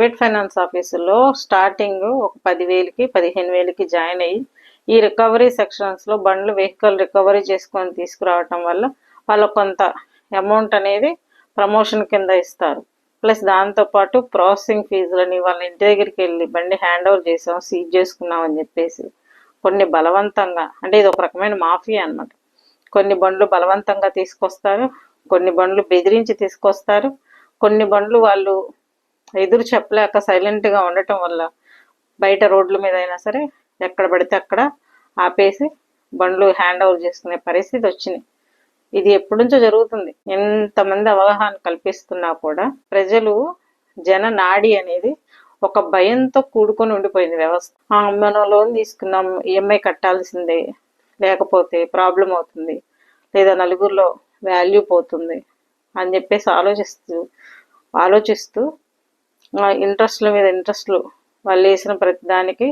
Private finance ఆఫీసుల్లో starting ఒక 10,000కి 15,000కి join అయ్యి ఈ రికవరీ సెక్షన్స్లో బండ్లు వెహికల్ రికవరీ చేసుకొని తీసుకురావటం వల్ల వాళ్ళకు కొంత అమౌంట్ అనేది ప్రమోషన్ కింద ఇస్తారు. ప్లస్ దాంతోపాటు ప్రాసెసింగ్ ఫీజులని వాళ్ళ ఇంటి దగ్గరికి వెళ్ళి బండి హ్యాండ్ ఓవర్ చేసాం, సీజ్ చేసుకున్నాం అని చెప్పేసి కొన్ని బలవంతంగా, అంటే ఇది ఒక రకమైన మాఫియా అనమాట. కొన్ని బండ్లు బలవంతంగా తీసుకొస్తారు, కొన్ని బండ్లు బెదిరించి తీసుకొస్తారు, కొన్ని బండ్లు వాళ్ళు ఎదురు చెప్పలేక సైలెంట్గా ఉండటం వల్ల బయట రోడ్ల మీద అయినా సరే ఎక్కడ పడితే అక్కడ ఆపేసి బండ్లు హ్యాండ్ ఓవర్ చేసుకునే పరిస్థితి వచ్చింది. ఇది ఎప్పటి నుంచో జరుగుతుంది. ఎంతమంది అవగాహన కల్పిస్తున్నా కూడా ప్రజలు జన నాడి అనేది ఒక భయంతో కూడుకొని ఉండిపోయింది వ్యవస్థ. మనం లోన్ తీసుకున్నాం, ఈఎంఐ కట్టాల్సిందే, లేకపోతే ప్రాబ్లం అవుతుంది, లేదా నలుగురిలో వాల్యూ పోతుంది అని చెప్పేసి ఆలోచిస్తూ ఇంట్రెస్ట్ల మీద ఇంట్రెస్ట్లు వాళ్ళు వేసిన ప్రతి దానికి